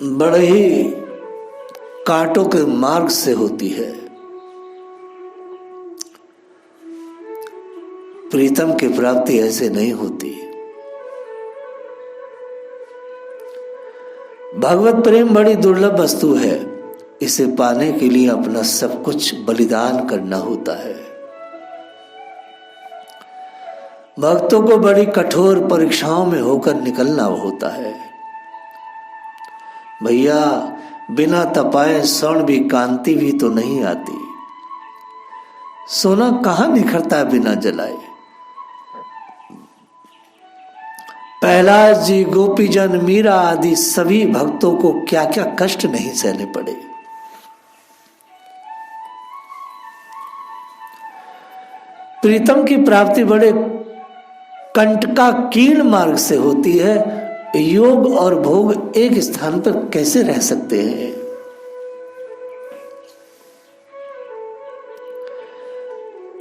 बड़े ही कांटों के मार्ग से होती है। प्रीतम की प्राप्ति ऐसे नहीं होती। भगवत प्रेम बड़ी दुर्लभ वस्तु है। इसे पाने के लिए अपना सब कुछ बलिदान करना होता है। भक्तों को बड़ी कठोर परीक्षाओं में होकर निकलना होता है। भैया, बिना तपाए स्वर्ण भी कांति भी तो नहीं आती। सोना कहां निखरता है बिना जलाए। प्रहलाद जी, गोपीजन, मीरा आदि सभी भक्तों को क्या क्या कष्ट नहीं सहने पड़े। प्रीतम की प्राप्ति बड़े कंटकाकीर्ण मार्ग से होती है। योग और भोग एक स्थान पर कैसे रह सकते हैं।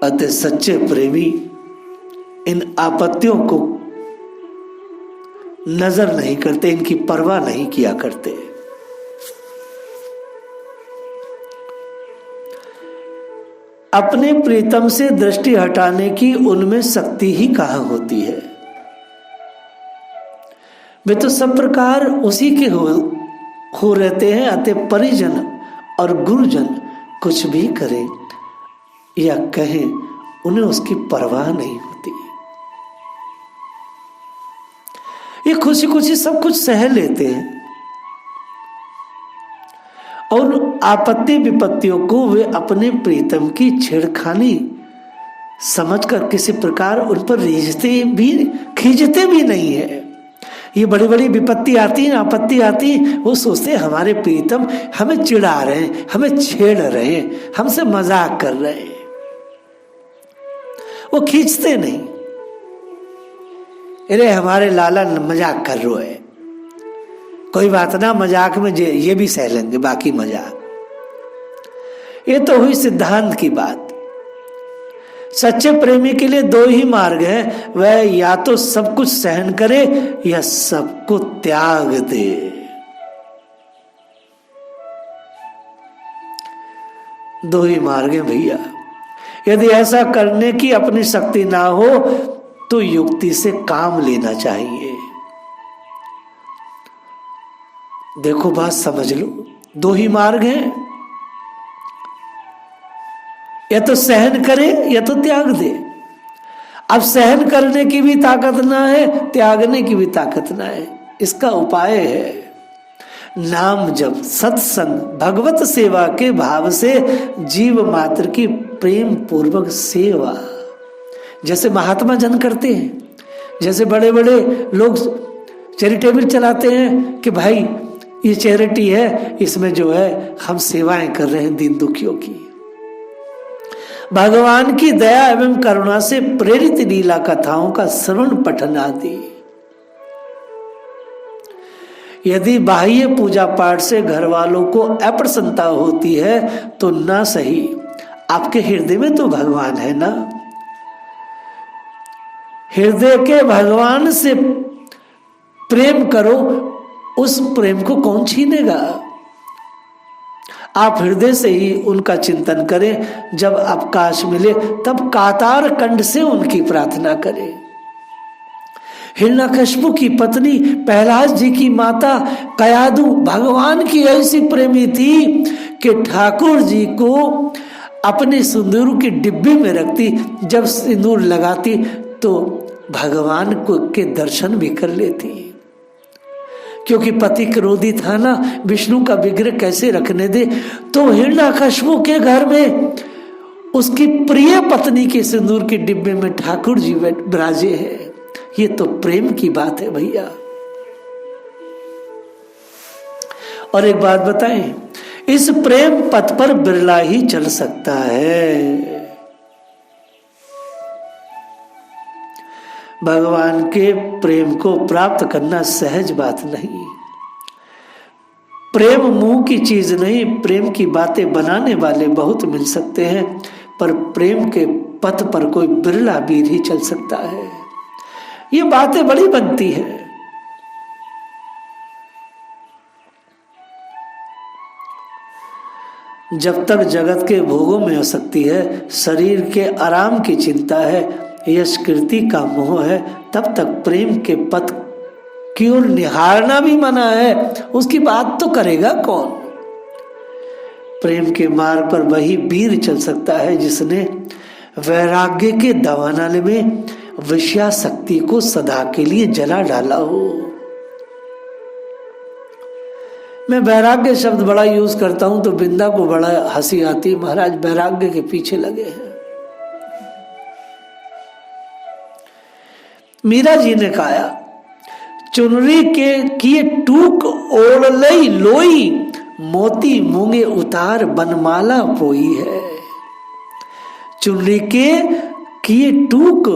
अतः सच्चे प्रेमी इन आपत्तियों को नजर नहीं करते, इनकी परवाह नहीं किया करते। अपने प्रीतम से दृष्टि हटाने की उनमें शक्ति ही कहां होती है। वे तो सब प्रकार उसी के हो रहते हैं। अतः परिजन और गुरुजन कुछ भी करें या कहें, उन्हें उसकी परवाह नहीं होती। ये खुशी खुशी सब कुछ सह लेते हैं और आपत्ति विपत्तियों को वे अपने प्रीतम की छेड़खानी समझकर किसी प्रकार उन पर खींचते भी नहीं है। ये बड़ी बड़ी विपत्ति आती है, आपत्ति आती, वो सोचते हमारे प्रीतम हमें चिढ़ा रहे हैं, हमें छेड़ रहे हैं, हमसे मजाक कर रहे हैं। वो खींचते नहीं। अरे हमारे लाला मजाक कर रहे हैं, कोई बात ना, मजाक में ये भी सह लेंगे, बाकी मजाक। ये तो हुई सिद्धांत की बात। सच्चे प्रेमी के लिए दो ही मार्ग है, वह या तो सब कुछ सहन करे या सबको त्याग दे। दो ही मार्ग है भैया। यदि ऐसा करने की अपनी शक्ति ना हो तो युक्ति से काम लेना चाहिए। देखो, बात समझ लो, दो ही मार्ग हैं, या तो सहन करे या तो त्याग दे। अब सहन करने की भी ताकत ना है, त्यागने की भी ताकत ना है। इसका उपाय है नाम जप, सत्संग, भगवत सेवा के भाव से जीव मात्र की प्रेम पूर्वक सेवा, जैसे महात्मा जन करते हैं, जैसे बड़े बड़े लोग चैरिटेबल चलाते हैं कि भाई ये चैरिटी है, इसमें जो है हम सेवाएं कर रहे हैं दीन दुखियों की। भगवान की दया एवं करुणा से प्रेरित लीला कथाओं का श्रवण पठन आदि। यदि बाह्य पूजा पाठ से घर वालों को अप्रसन्नता होती है तो ना सही, आपके हृदय में तो भगवान है ना। हृदय के भगवान से प्रेम करो, उस प्रेम को कौन छीनेगा। आप हृदय से ही उनका चिंतन करें। जब अवकाश मिले तब कातार कंठ से उनकी प्रार्थना करें। हिरण्यकशिपु की पत्नी, प्रहलाद जी की माता कयादु भगवान की ऐसी प्रेमी थी कि ठाकुर जी को अपने सिंदूर की डिब्बी में रखती। जब सिंदूर लगाती तो भगवान को के दर्शन भी कर लेती। क्योंकि पति क्रोधी था ना, विष्णु का विग्रह कैसे रखने दे। तो हिरण्यकशिपु के घर में उसकी प्रिय पत्नी के सिंदूर के डिब्बे में ठाकुर जी विराजे हैं। ये तो प्रेम की बात है भैया। और एक बात बताएं, इस प्रेम पथ पर बिरला ही चल सकता है। भगवान के प्रेम को प्राप्त करना सहज बात नहीं। प्रेम मुंह की चीज नहीं। प्रेम की बातें बनाने वाले बहुत मिल सकते हैं, पर प्रेम के पथ पर कोई बिरला वीर ही चल सकता है। ये बातें बड़ी बनती है। जब तक जगत के भोगों में आसक्ति है, शरीर के आराम की चिंता है, यश कीर्ति का मोह है, तब तक प्रेम के पथ की ओर निहारना भी मना है। उसकी बात तो करेगा कौन? प्रेम के मार्ग पर वही वीर चल सकता है जिसने वैराग्य के दावानल में विषयासक्ति को सदा के लिए जला डाला हो। मैं वैराग्य शब्द बड़ा यूज करता हूं तो बिंदा को बड़ा हंसी आती, महाराज वैराग्य के पीछे लगे हैं। मीरा जी ने कहा, चुनरी के किए टूक ओढ़ लई लोई, मोती मूंगे उतार बनमाला पोई है। चुनरी के किए टूक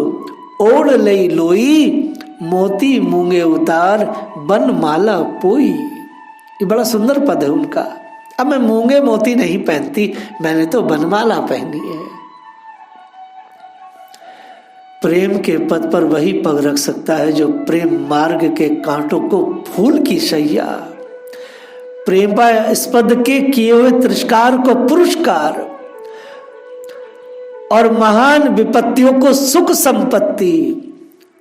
ओढ़ लई लोई, मोती मूंगे उतार बनमाला पोई। ये बड़ा सुंदर पद है उनका। अब मैं मूंगे मोती नहीं पहनती, मैंने तो बनमाला पहनी है। प्रेम के पद पर वही पग रख सकता है जो प्रेम मार्ग के कांटों को फूल की शैया, प्रेमास्पद के किए हुए तिरस्कार को पुरस्कार और महान विपत्तियों को सुख संपत्ति,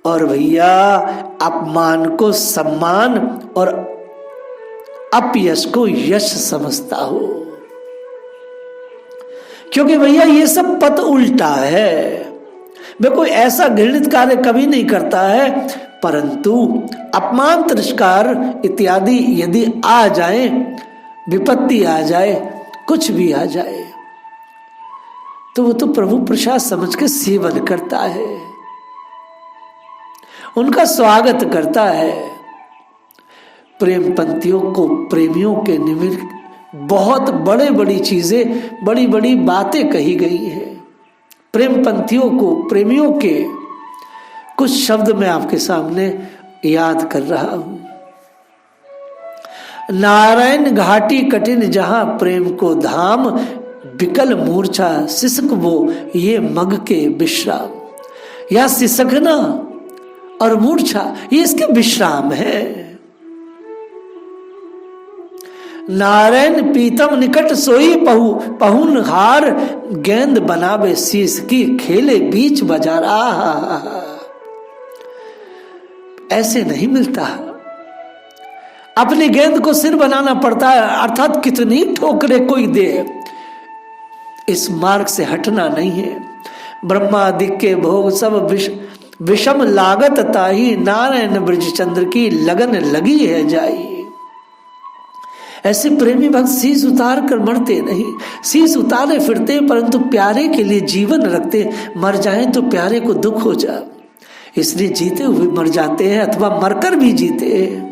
और भैया अपमान को सम्मान और अपयश को यश समझता हो। क्योंकि भैया ये सब पथ उल्टा है। वे कोई ऐसा घृणित कार्य कभी नहीं करता है, परंतु अपमान तिरस्कार इत्यादि यदि आ जाए, विपत्ति आ जाए, कुछ भी आ जाए, तो वो तो प्रभु प्रसाद समझ के सेवन करता है, उनका स्वागत करता है। प्रेम पंक्तियों को प्रेमियों के निमित्त बहुत बड़े बड़ी चीजें, बड़ी बड़ी बातें कही गई हैं। प्रेम पंक्तियों को, प्रेमियों के कुछ शब्द मैं आपके सामने याद कर रहा हूं। नारायण घाटी कठिन जहां प्रेम को धाम, विकल मूर्छा सिसक वो ये मग के विश्राम। या सिसकना और मूर्छा ये इसके विश्राम है। नारायण पीतम निकट सोई पहुन हार, गेंद बनावे शीश की खेले बीच बाजार। ऐसे नहीं मिलता, अपनी गेंद को सिर बनाना पड़ता है, अर्थात कितनी ठोकरे कोई दे, इस मार्ग से हटना नहीं है। ब्रह्मादि के भोग सब विषम लागत ताही, नारायण ब्रजचंद्र की लगन लगी है जाई। ऐसे प्रेमी भक्त शीश उतार कर मरते नहीं, शीश उतारे फिरते, परंतु प्यारे के लिए जीवन रखते। मर जाएं तो प्यारे को दुख हो जाए, इसलिए जीते हुए मर जाते हैं अथवा मरकर भी जीते हैं।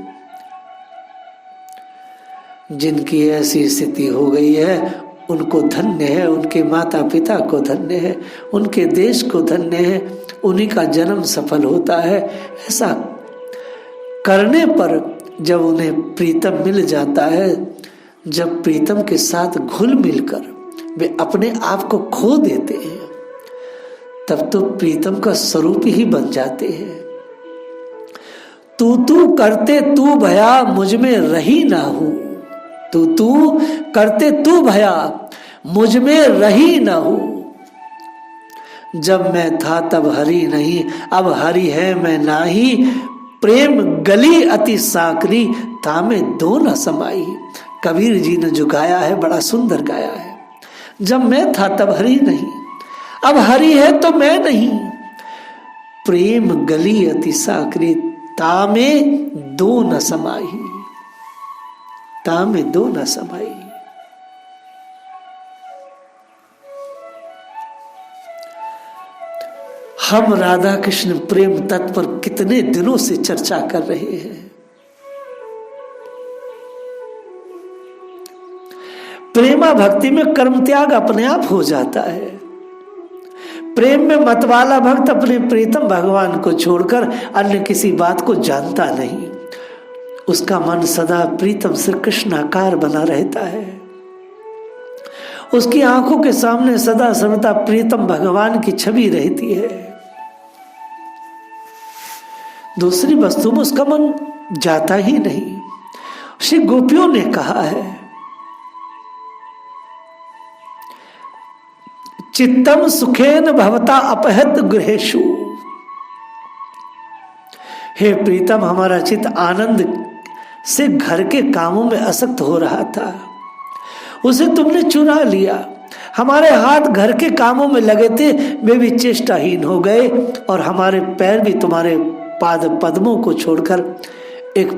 जिनकी ऐसी स्थिति हो गई है उनको धन्य है, उनके माता पिता को धन्य है, उनके देश को धन्य है, उन्हीं का जन्म सफल होता है। ऐसा करने पर जब उन्हें प्रीतम मिल जाता है, जब प्रीतम के साथ घुल मिलकर वे अपने आप को खो देते हैं, तब तो प्रीतम का स्वरूप ही बन जाते हैं। तू करते तू भया मुझ में रही ना हूं, तू करते तू भया मुझ में रही ना हूं। जब मैं था तब हरि नहीं, अब हरि है मैं नाही, प्रेम गली अति साकरी तामे दो न समाई। कबीर जी ने जो गाया है बड़ा सुंदर गाया है। जब मैं था तब हरि नहीं, अब हरि है तो मैं नहीं, प्रेम गली अति साकरी तामे दो न समाई, तामे दो न समाई। हम राधा कृष्ण प्रेम तत्व पर कितने दिनों से चर्चा कर रहे हैं। प्रेमा भक्ति में कर्म त्याग अपने आप हो जाता है। प्रेम में मतवाला भक्त अपने प्रीतम भगवान को छोड़कर अन्य किसी बात को जानता नहीं, उसका मन सदा प्रीतम श्री कृष्णाकार बना रहता है। उसकी आंखों के सामने सदा सर्वदा प्रीतम भगवान की छवि रहती है। दूसरी वस्तु में उसका मन जाता ही नहीं। श्री गोपियों ने कहा है, चित्तम सुखेन भवता अपहत गृहेषु। हे प्रीतम, हमारा चित्त आनंद से घर के कामों में आसक्त हो रहा था, उसे तुमने चुरा लिया। हमारे हाथ घर के कामों में लगे थे, वे भी चेष्टाहीन हो गए, और हमारे पैर भी तुम्हारे पाद पद्मों को छोड़कर एक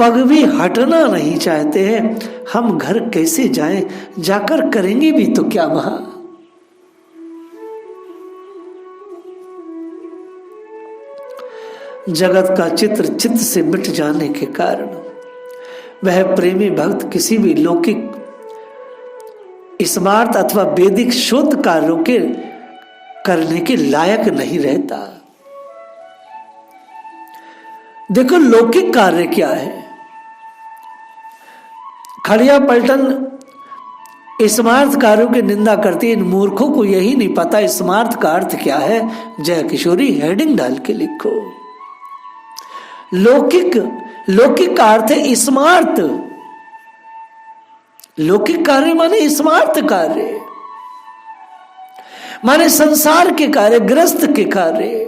पग भी हटना नहीं चाहते हैं। हम घर कैसे जाएं? जाकर करेंगे भी तो क्या वहां? जगत का चित्र चित्त से मिट जाने के कारण वह प्रेमी भक्त किसी भी लौकिक स्मार्थ अथवा वैदिक शोध कार्यों के करने के लायक नहीं रहता। देखो लौकिक कार्य क्या है। खड़िया पलटन स्मार्थ कार्यों की निंदा करती है। इन मूर्खों को यही नहीं पता स्मार्थ का अर्थ क्या है। जय किशोरी हेडिंग डाल के लिखो। लौकिक का अर्थ है स्मार्थ। लौकिक कार्य माने स्मार्थ कार्य, माने संसार के कार्य, गृहस्थ के कार्य।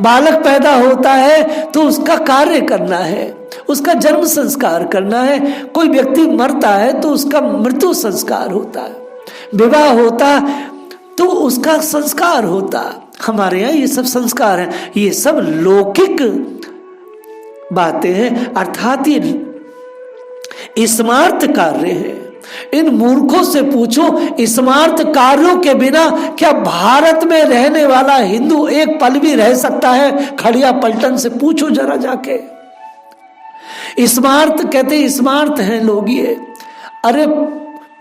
बालक पैदा होता है तो उसका कार्य करना है, उसका जन्म संस्कार करना है। कोई व्यक्ति मरता है तो उसका मृत्यु संस्कार होता है। विवाह होता तो उसका संस्कार होता। हमारे यहाँ ये सब संस्कार हैं, ये सब लौकिक बातें हैं, अर्थात ये स्मार्थ कार्य है। इन मूर्खों से पूछो स्मार्थ कार्यों के बिना क्या भारत में रहने वाला हिंदू एक पल भी रह सकता है? खड़िया पलटन से पूछो जरा जाके। स्मार्थ कहते स्मार्थ हैं लोग ये। अरे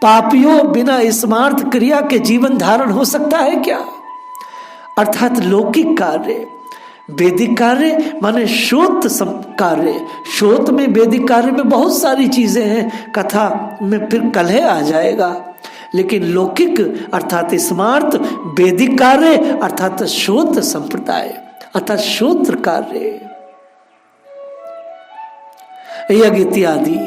पापियों, बिना स्मार्थ क्रिया के जीवन धारण हो सकता है क्या? अर्थात लौकिक कार्य। वैदिक कार्य माने शोध कार्य। शोध में वैदिक कार्य में बहुत सारी चीजें हैं, कथा में फिर कलह आ जाएगा। लेकिन लौकिक अर्थात स्मार्थ, वैदिक कार्य अर्थात शोध संप्रदाय, अर्थात शोध कार्य, यज्ञ इत्यादि।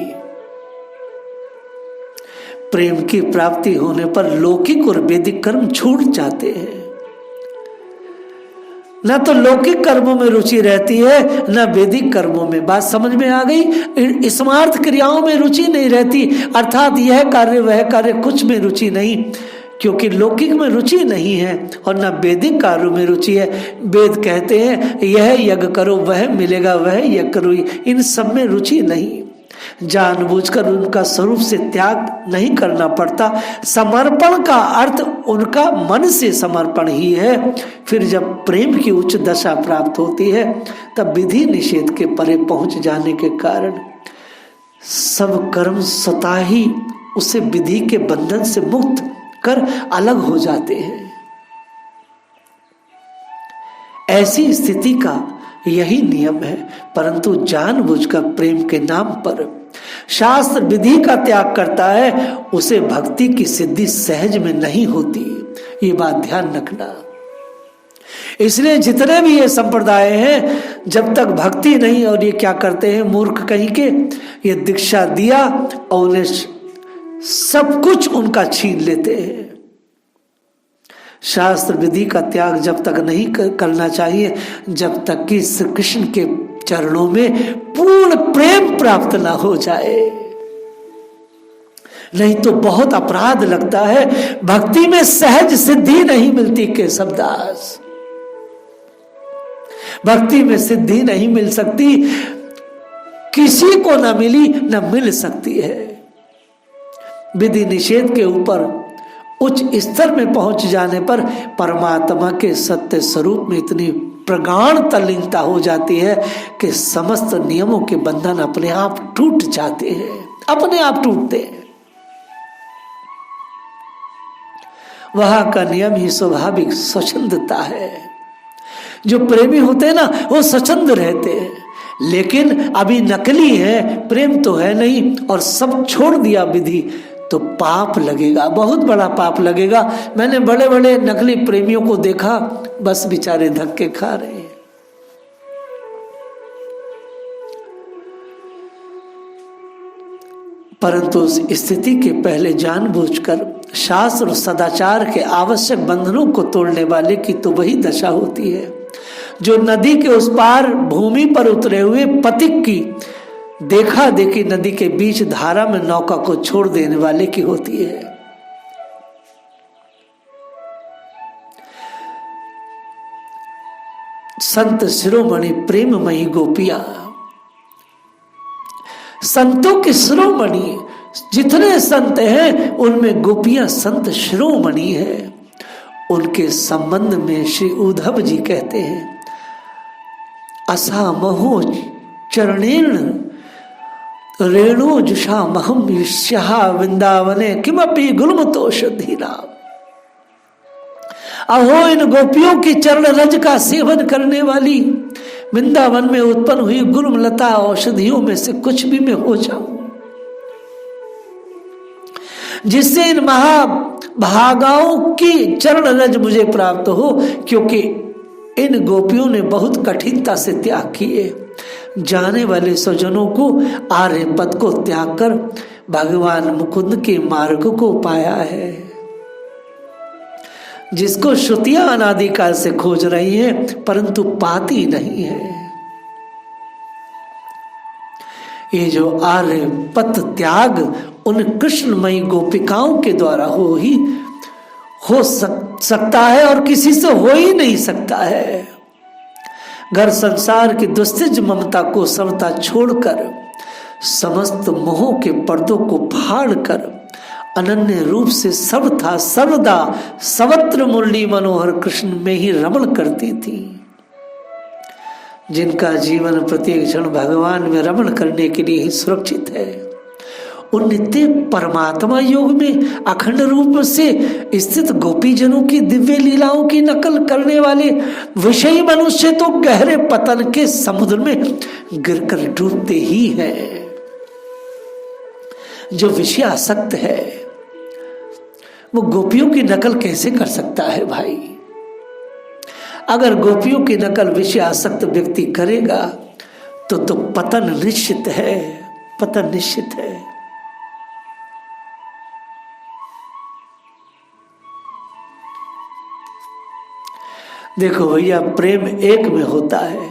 प्रेम की प्राप्ति होने पर लौकिक और वैदिक कर्म छूट जाते हैं। न तो लौकिक कर्मों में रुचि रहती है, न वैदिक कर्मों में। बात समझ में आ गई? स्मार्थ क्रियाओं में रुचि नहीं रहती, अर्थात यह कार्य वह कार्य, कुछ में रुचि नहीं, क्योंकि लौकिक में रुचि नहीं है और न वैदिक कार्यों में रुचि है। वेद कहते हैं यह यज्ञ करो वह मिलेगा, वह यज्ञ करो, इन सब में रुचि नहीं। जानबूझकर उनका स्वरूप से त्याग नहीं करना पड़ता। समर्पण का अर्थ उनका मन से समर्पण ही है। फिर जब प्रेम की उच्च दशा प्राप्त होती है तब विधि निषेध के परे पहुंच जाने के कारण सब कर्म स्वतः ही उसे विधि के बंधन से मुक्त कर अलग हो जाते हैं। ऐसी स्थिति का यही नियम है। परंतु जानबूझकर प्रेम के नाम पर शास्त्र विधि का त्याग करता है, उसे भक्ति की सिद्धि सहज में नहीं होती। ये बात ध्यान रखना। इसलिए जितने भी ये संप्रदाय हैं, जब तक भक्ति नहीं, और ये क्या करते हैं मूर्ख कहीं के, ये दीक्षा दिया और उन्हें सब कुछ उनका छीन लेते हैं। शास्त्र विधि का त्याग जब तक नहीं करना चाहिए जब तक कि श्री कृष्ण के चरणों में पूर्ण प्रेम प्राप्त ना हो जाए, नहीं तो बहुत अपराध लगता है। भक्ति में सहज सिद्धि नहीं मिलती केशवदास, भक्ति में सिद्धि नहीं मिल सकती, किसी को ना मिली ना मिल सकती है। विधि निषेध के ऊपर उच्च स्तर में पहुंच जाने पर परमात्मा के सत्य स्वरूप में इतनी प्रगाढ़ तल्लीनता हो जाती है कि समस्त नियमों के बंधन अपने आप टूट जाते हैं, अपने आप टूटते हैं। वहां का नियम ही स्वाभाविक स्वच्छंदता है। जो प्रेमी होते हैं ना वो स्वच्छंद रहते हैं, लेकिन अभी नकली है, प्रेम तो है नहीं, और सब छोड़ दिया विधि, तो पाप लगेगा, बहुत बड़ा पाप लगेगा। मैंने बड़े बड़े नकली प्रेमियों को देखा, बस बेचारे धक्के खा रहे हैं। परंतु उस स्थिति के पहले जानबूझकर शास्त्र और सदाचार के आवश्यक बंधनों को तोड़ने वाले की तो वही दशा होती है जो नदी के उस पार भूमि पर उतरे हुए पथिक की देखा देखी नदी के बीच धारा में नौका को छोड़ देने वाले की होती है। संत शिरोमणि प्रेममयी गोपियां, संतों के शिरोमणि जितने संत हैं उनमें गोपियां संत शिरोमणि है। उनके संबंध में श्री उद्धव जी कहते हैं, असामहो चरणेन रेणु जुषा महम युष्या वृंदावने किमपि गुलमतोषधीना। अहो इन गोपियों की चरण रज का सेवन करने वाली वृंदावन में उत्पन्न हुई गुलम लता औषधियों में से कुछ भी मैं हो जाऊं जिससे इन महाभागाओं की चरण रज मुझे प्राप्त हो, क्योंकि इन गोपियों ने बहुत कठिनता से त्याग किए। जाने वाले स्वजनों को आर्य पद को त्याग कर भगवान मुकुंद के मार्ग को पाया है, जिसको श्रुतियां अनादिकाल से खोज रही हैं परंतु पाती नहीं है। ये जो आर्य पथ त्याग उन कृष्णमयी गोपिकाओं के द्वारा हो सकता है और किसी से हो ही नहीं सकता है। घर संसार की दुस्तिज ममता को समता छोड़कर समस्त मोहों के पर्दों को फाड़कर अनन्य रूप से सब था सर्वदा सर्वत्र मुरली मनोहर कृष्ण में ही रमण करती थी। जिनका जीवन प्रत्येक क्षण भगवान में रमण करने के लिए ही सुरक्षित है, उन नित्य परमात्मा योग में अखंड रूप से स्थित गोपीजनों की दिव्य लीलाओं की नकल करने वाले विषयी मनुष्य तो गहरे पतन के समुद्र में गिरकर डूबते ही हैं। जो विषयासक्त है वो गोपियों की नकल कैसे कर सकता है भाई? अगर गोपियों की नकल विषयासक्त व्यक्ति करेगा तो पतन निश्चित है, पतन निश्चित है। देखो भैया, प्रेम एक में होता है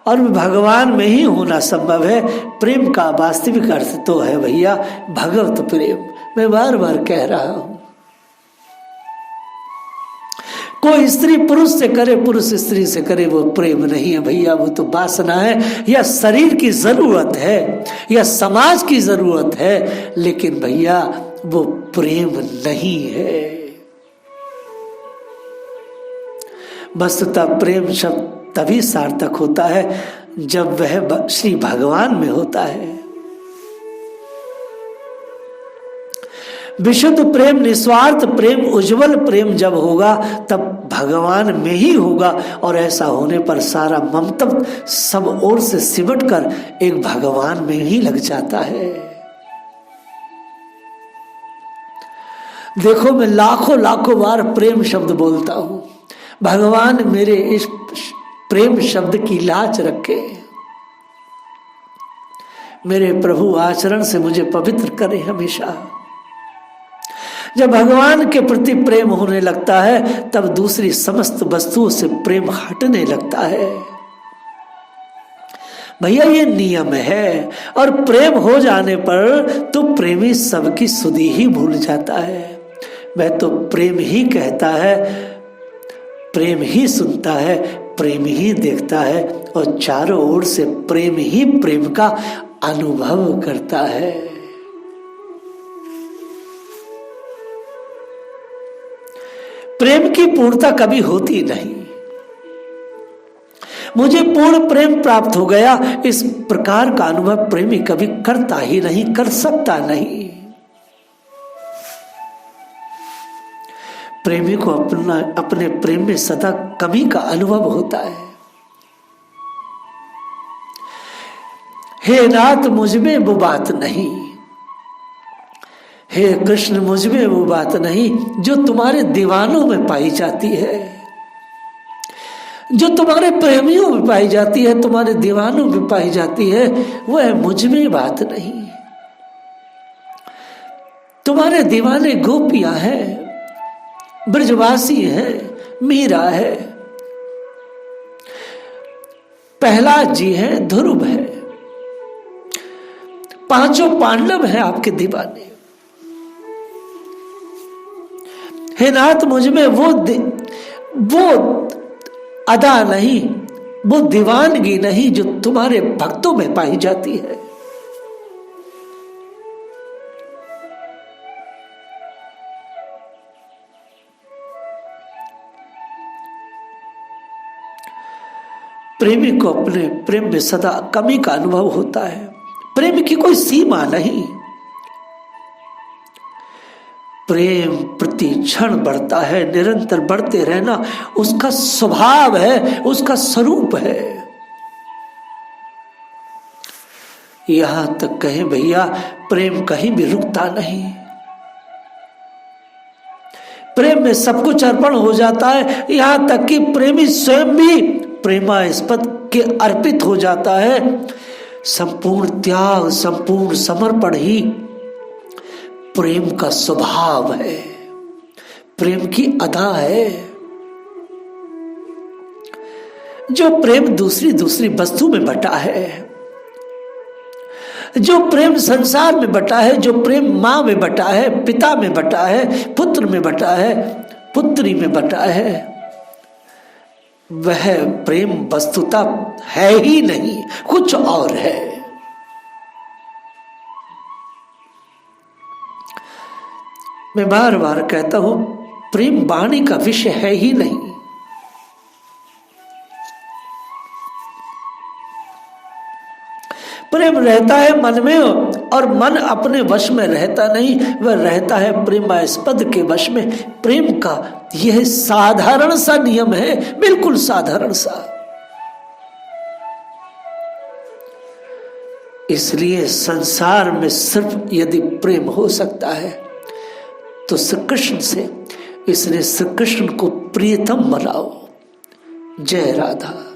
और भगवान में ही होना संभव है। प्रेम का वास्तविक अर्थ तो है भैया भगवत प्रेम। मैं बार बार कह रहा हूं, कोई स्त्री पुरुष से करे, पुरुष स्त्री से करे, वो प्रेम नहीं है भैया, वो तो वासना है या शरीर की जरूरत है या समाज की जरूरत है, लेकिन भैया वो प्रेम नहीं है। वस्तुतः प्रेम शब्द तभी सार्थक होता है जब वह श्री भगवान में होता है। विशुद्ध प्रेम, निस्वार्थ प्रेम, उज्जवल प्रेम जब होगा तब भगवान में ही होगा, और ऐसा होने पर सारा ममत्व सब ओर से सिमट कर एक भगवान में ही लग जाता है। देखो, मैं लाखों लाखों बार प्रेम शब्द बोलता हूं। भगवान मेरे इस प्रेम शब्द की लाज रखे, मेरे प्रभु आचरण से मुझे पवित्र करे हमेशा। जब भगवान के प्रति प्रेम होने लगता है तब दूसरी समस्त वस्तुओं से प्रेम हटने लगता है। भैया ये नियम है, और प्रेम हो जाने पर तो प्रेमी सबकी सुधि ही भूल जाता है। वह तो प्रेम ही कहता है, प्रेम ही सुनता है, प्रेम ही देखता है, और चारों ओर से प्रेम ही प्रेम का अनुभव करता है। प्रेम की पूर्णता कभी होती नहीं। मुझे पूर्ण प्रेम प्राप्त हो गया, इस प्रकार का अनुभव प्रेमी कभी करता ही नहीं, कर सकता नहीं। प्रेमी को अपने प्रेम में सदा कमी का अनुभव होता है। हे नाथ, मुझ में वो बात नहीं, हे कृष्ण मुझ में वो बात नहीं जो तुम्हारे दीवानों में पाई जाती है, जो तुम्हारे प्रेमियों में पाई जाती है, तुम्हारे दीवानों में पाई जाती है, वह मुझ में बात नहीं। तुम्हारे दीवाने गोपियां हैं, ब्रजवासी है, मीरा है, प्रहलाद जी है, ध्रुव है, पांचों पांडव हैं आपके दीवाने। हे नाथ, मुझ में वो अदा नहीं, वो दीवानगी नहीं जो तुम्हारे भक्तों में पाई जाती है। प्रेमी को अपने प्रेम में सदा कमी का अनुभव होता है। प्रेम की कोई सीमा नहीं, प्रेम प्रति क्षण बढ़ता है, निरंतर बढ़ते रहना उसका स्वभाव है, उसका स्वरूप है। यहां तक कहें भैया, प्रेम कहीं भी रुकता नहीं। प्रेम में सब कुछ अर्पण हो जाता है, यहां तक कि प्रेमी स्वयं भी प्रेमास्पद के अर्पित हो जाता है। संपूर्ण त्याग, संपूर्ण समर्पण ही प्रेम का स्वभाव है, प्रेम की अदा है। जो प्रेम दूसरी वस्तु में बटा है, जो प्रेम संसार में बटा है, जो प्रेम मां में बटा है, पिता में बटा है, पुत्र में बटा है, पुत्री में बटा है, वह प्रेम वस्तुतः है ही नहीं, कुछ और है। मैं बार बार कहता हूं, प्रेम वाणी का विषय है ही नहीं। प्रेम रहता है मन में, और मन अपने वश में रहता नहीं, वह रहता है प्रेमास्पद के वश में। प्रेम का यह साधारण सा नियम है, बिल्कुल साधारण सा। इसलिए संसार में सिर्फ यदि प्रेम हो सकता है तो श्री कृष्ण से, इसलिए श्री कृष्ण को प्रियतम बनाओ। जय राधा।